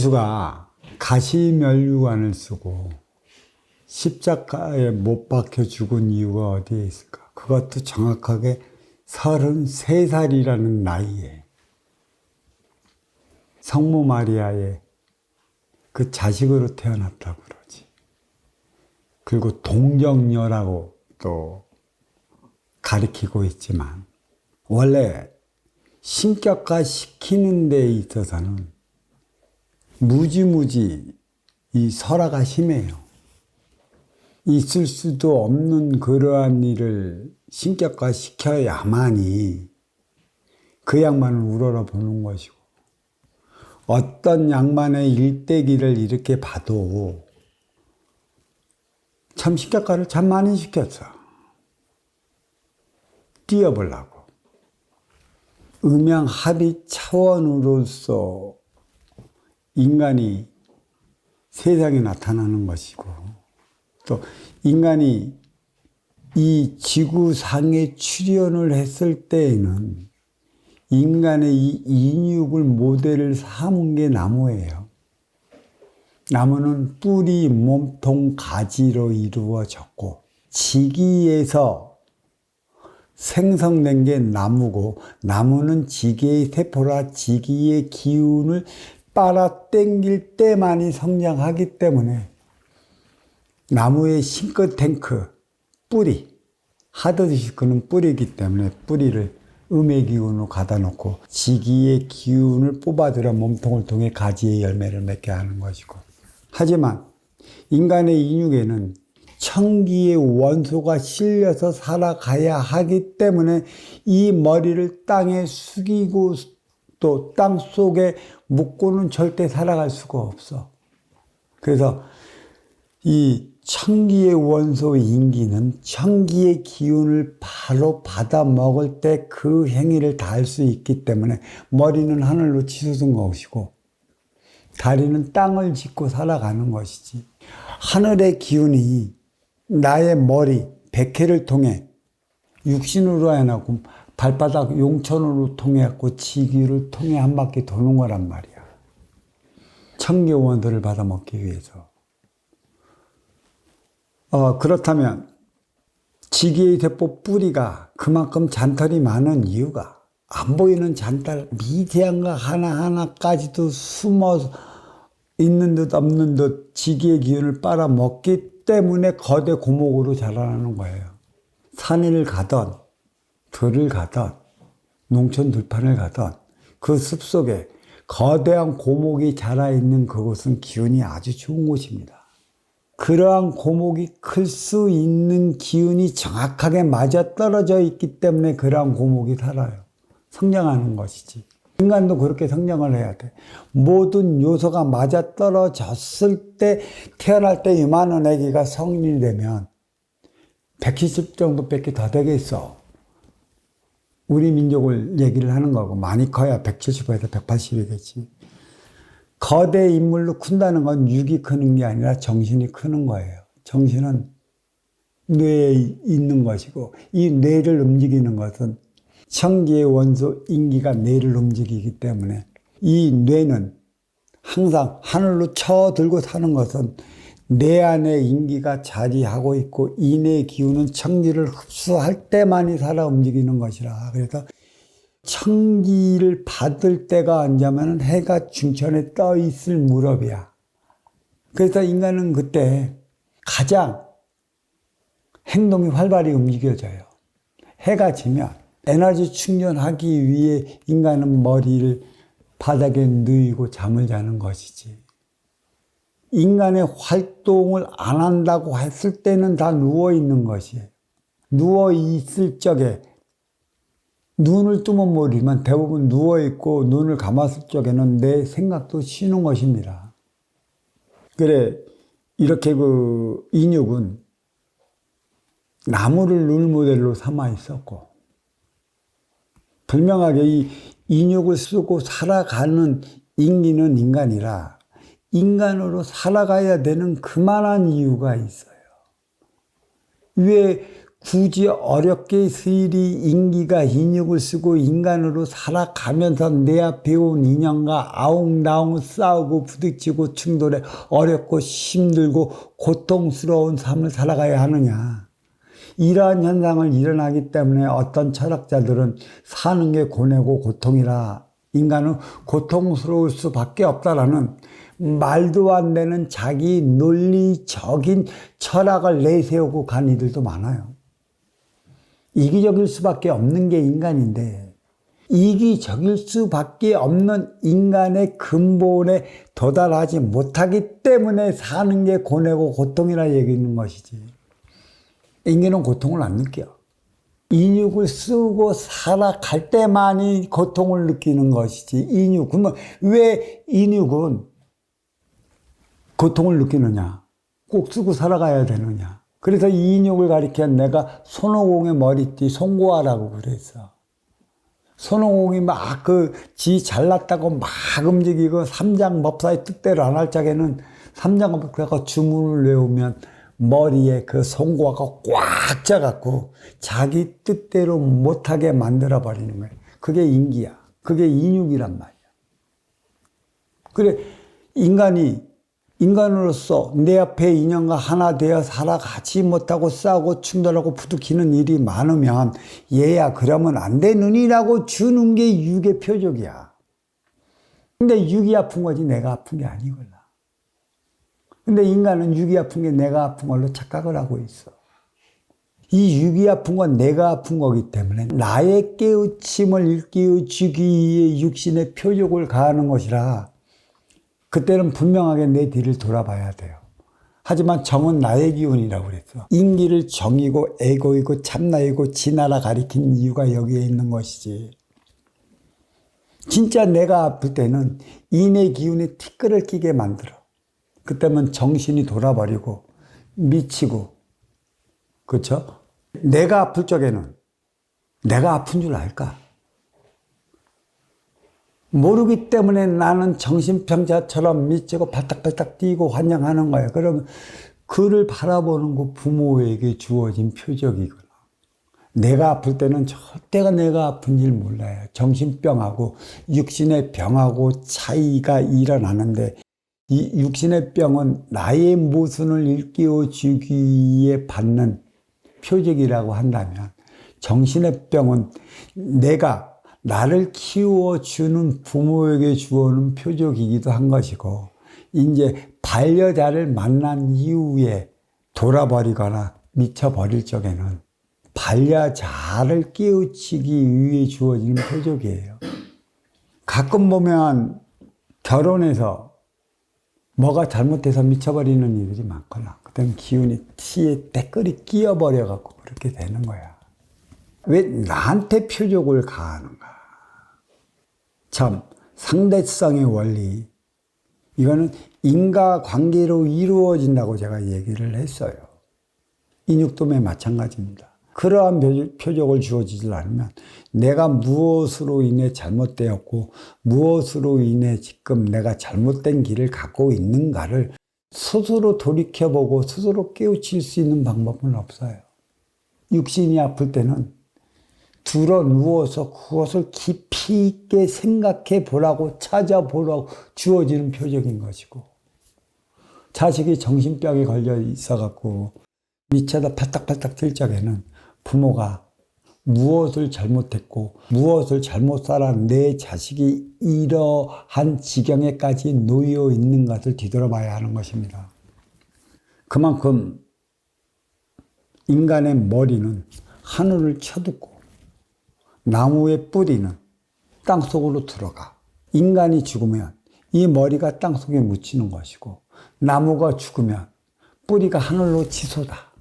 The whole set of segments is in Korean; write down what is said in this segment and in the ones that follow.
예수가 가시면류관을 쓰고 십자가에 못 박혀 죽은 이유가 어디에 있을까? 그것도 정확하게 33살이라는 나이에 성모 마리아의 그 자식으로 태어났다고 그러지. 그리고 동정녀라고 또 가리키고 있지만 원래 신격화 시키는 데 있어서는 무지무지 이 설화가 심해요. 있을 수도 없는 그러한 일을 신격화 시켜야만이 그 양반을 우러러 보는 것이고, 어떤 양반의 일대기를 이렇게 봐도 참 신격화를 참 많이 시켰어. 띄워보려고. 음양합의 차원으로서 인간이 세상에 나타나는 것이고, 또 인간이 이 지구상에 출현을 했을 때에는 인간의 이 인육을 모델을 삼은 게 나무예요. 나무는 뿌리, 몸통, 가지로 이루어졌고 지기에서 생성된 게 나무고, 나무는 지기의 세포라 지기의 기운을 빨아당길 때만이 성장하기 때문에 나무의 싱크탱크, 뿌리, 하드디스크는 뿌리이기 때문에 뿌리를 음의 기운으로 가다 놓고 지기의 기운을 뽑아들여 몸통을 통해 가지의 열매를 맺게 하는 것이고, 하지만 인간의 인육에는 천기의 원소가 실려서 살아가야 하기 때문에 이 머리를 땅에 숙이고 또 땅 속에 묻고는 절대 살아갈 수가 없어. 그래서 이 천기의 원소 인기는 천기의 기운을 바로 받아 먹을 때 그 행위를 다 할 수 있기 때문에 머리는 하늘로 치솟은 것이고 다리는 땅을 짚고 살아가는 것이지, 하늘의 기운이 나의 머리, 백회를 통해 육신으로 해놓고 발바닥 용천으로 통해 갖고 지기를 통해 한 바퀴 도는 거란 말이야. 천기의 원소를 받아 먹기 위해서. 그렇다면 지기의 세포 뿌리가 그만큼 잔털이 많은 이유가, 안 보이는 잔털 미세한 거 하나하나까지도 숨어 있는 듯 없는 듯 지기의 기운을 빨아먹기 때문에 거대 고목으로 자라나는 거예요. 산을 가던 들을 가던 농촌 들판을 가던 그 숲속에 거대한 고목이 자라있는 그곳은 기운이 아주 좋은 곳입니다. 그러한 고목이 클 수 있는 기운이 정확하게 맞아떨어져 있기 때문에 그러한 고목이 살아요. 성장하는 것이지. 인간도 그렇게 성장을 해야 돼. 모든 요소가 맞아떨어졌을 때, 태어날 때 이만한 아기가 성인이 되면 170 정도밖에 더 되겠어. 우리 민족을 얘기를 하는 거고, 많이 커야 170에서 180이겠지. 거대 인물로 큰다는 건 육이 크는 게 아니라 정신이 크는 거예요. 정신은 뇌에 있는 것이고, 이 뇌를 움직이는 것은 천기의 원소 인기가 뇌를 움직이기 때문에, 이 뇌는 항상 하늘로 쳐들고 사는 것은 뇌 안에 인기가 자리하고 있고, 이 뇌의 기운은 천기를 흡수할 때만이 살아 움직이는 것이라. 그래서 천기를 받을 때가 언제면 해가 중천에 떠 있을 무렵이야. 그래서 인간은 그때 가장 행동이 활발히 움직여져요. 해가 지면 에너지 충전하기 위해 인간은 머리를 바닥에 누이고 잠을 자는 것이지. 인간의 활동을 안 한다고 했을 때는 다 누워있는 것이에요. 누워있을 적에 눈을 뜨면 모르지만 대부분 누워있고 눈을 감았을 적에는 내 생각도 쉬는 것입니다. 그래, 이렇게 그 인육은 나무를 룰모델로 삼아 있었고, 분명하게 이 인육을 쓰고 살아가는 인기는 인간이라 인간으로 살아가야 되는 그만한 이유가 있어요. 왜 굳이 어렵게 스일이 인기가 인육을 쓰고 인간으로 살아가면서 내 앞에 온 인연과 아웅다웅 싸우고 부딪히고 충돌해 어렵고 힘들고 고통스러운 삶을 살아가야 하느냐. 이러한 현상을 일어나기 때문에 어떤 철학자들은 사는 게 고뇌고 고통이라 인간은 고통스러울 수밖에 없다라는 말도 안 되는 자기 논리적인 철학을 내세우고 간 이들도 많아요. 이기적일 수밖에 없는 게 인간인데 이기적일 수밖에 없는 인간의 근본에 도달하지 못하기 때문에 사는 게 고뇌고 고통이라 얘기하는 것이지. 인간은 고통을 안 느껴. 인육을 쓰고 살아갈 때만이 고통을 느끼는 것이지. 인육. 그러면 왜 인육은 고통을 느끼느냐? 꼭 쓰고 살아가야 되느냐? 그래서 이 인육을 가리켜 내가 손오공의 머리띠 송고하라고 그랬어. 손오공이 막 지 잘났다고 막 움직이고 삼장법사의 뜻대로 안 할 적에는 삼장법사가 주문을 외우면 머리에 그 송고가 꽉 쪄갖고 자기 뜻대로 못하게 만들어버리는 거예요. 그게 인기야. 그게 인육이란 말이야. 그래, 인간으로서 내 앞에 인연과 하나 되어 살아가지 못하고 싸우고 충돌하고 부딪히는 일이 많으면 얘야 그러면 안 되느니라고 주는 게 육의 표적이야. 근데 육이 아픈 거지 내가 아픈 게 아니구나. 근데 인간은 육이 아픈 게 내가 아픈 걸로 착각을 하고 있어. 이 육이 아픈 건 내가 아픈 거기 때문에 나의 깨우침을 일깨워주기 위해 육신의 표적을 가하는 것이라 그때는 분명하게 내 뒤를 돌아봐야 돼요. 하지만 정은 나의 기운이라고 그랬어. 인기를 정이고 애고이고 참나이고 진하라 가리킨 이유가 여기에 있는 것이지. 진짜 내가 아플 때는 인의 기운에 티끌을 끼게 만들어. 그때면 정신이 돌아버리고 미치고, 그렇죠? 내가 아플 적에는 내가 아픈 줄 알까? 모르기 때문에 나는 정신병자처럼 미치고 발딱발딱 뛰고 환영하는 거야. 그러면 그를 바라보는 거 부모에게 주어진 표적이구나. 내가 아플 때는 절대가 내가 아픈 줄 몰라요. 정신병하고 육신의 병하고 차이가 일어나는데 이 육신의 병은 나의 모순을 일깨워주기 위해 받는 표적이라고 한다면 정신의 병은 내가 나를 키워주는 부모에게 주어는 표적이기도 한 것이고 이제 반려자를 만난 이후에 돌아버리거나 미쳐버릴 적에는 반려자를 깨우치기 위해 주어지는 표적이에요. 가끔 보면 결혼해서 뭐가 잘못돼서 미쳐버리는 일들이 많거나 그다음 기운이 티에 때끌이 끼어버려갖고 그렇게 되는 거야. 왜 나한테 표적을 가하는가? 참 상대성의 원리 이거는 인과관계로 이루어진다고 제가 얘기를 했어요. 인육도매 마찬가지입니다. 그러한 표적을 주어지지 않으면 내가 무엇으로 인해 잘못되었고 무엇으로 인해 지금 내가 잘못된 길을 갖고 있는가를 스스로 돌이켜보고 스스로 깨우칠 수 있는 방법은 없어요. 육신이 아플 때는 들어 누워서 그것을 깊이 있게 생각해 보라고 찾아보라고 주어지는 표적인 것이고 자식이 정신병에 걸려 있어갖고 미쳐서 팔딱팔딱 뛸 적에는 부모가 무엇을 잘못했고 무엇을 잘못 살아 내 자식이 이러한 지경에까지 놓여 있는 것을 뒤돌아봐야 하는 것입니다. 그만큼 인간의 머리는 하늘을 쳐듣고 나무의 뿌리는 땅속으로 들어가. 인간이 죽으면 이 머리가 땅속에 묻히는 것이고 나무가 죽으면 뿌리가 하늘로 치솟아.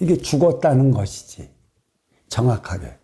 이게 죽었다는 것이지. 정확하게.